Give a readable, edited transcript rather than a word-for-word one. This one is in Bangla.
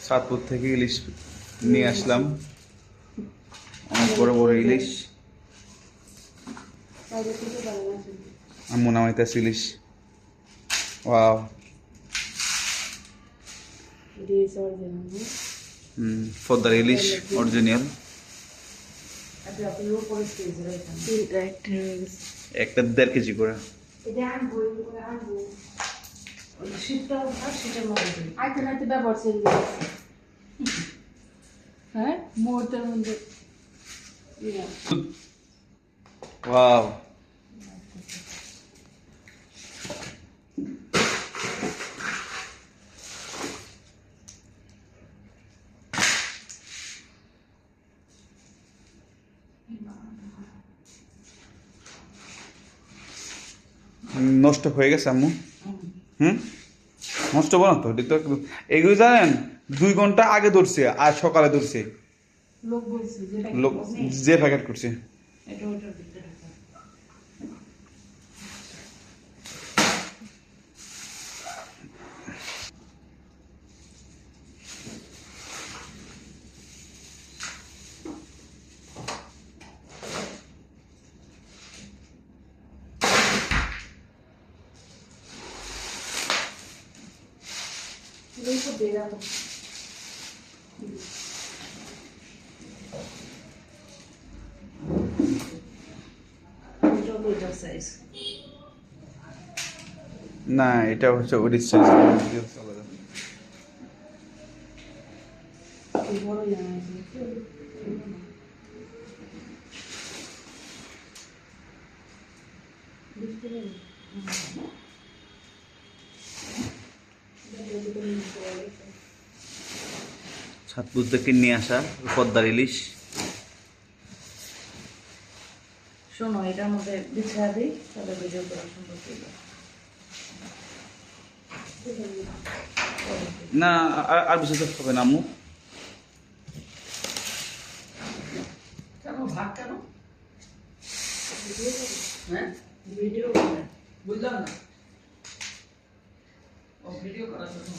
সাতপুর থেকে ইলিশ নিয়ে আসলাম, অনেক বড় বড় ইলিশ। আম্মু নামাইতেছে ইলিশ। ওয়াও, পদ্মার ইলিশ অরিজিনাল। একটা 1.5 কেজি করে। হ্যাঁ, মুহূর্তের মধ্যে ওয়াও, নষ্ট হয়ে গেছে আম্মু। নষ্ট বলো তো, এটা তো এগুলো জানেন 2 ঘন্টা আগে ধরছে আর সকালে ধরছে লোক বলছে লোক, যে প্যাকেট করছে। এটা ওটার ভিতরে দেখো দেরা সাইজ না, এটা হচ্ছে ওডির সাইজ। বড় জানা সাতপুর থেকে নিয়ে আসা পদ্মার ইলিশ। শোনো, এটার মধ্যে বিছায়া দিই, তাহলে ভিডিও করা সম্ভব হবে। না, আর বেশি তো হবে না আম্মু। কেন ভাগ কেন? হ্যাঁ, ভিডিও করে বুঝলাম না। ও ভিডিও করার জন্য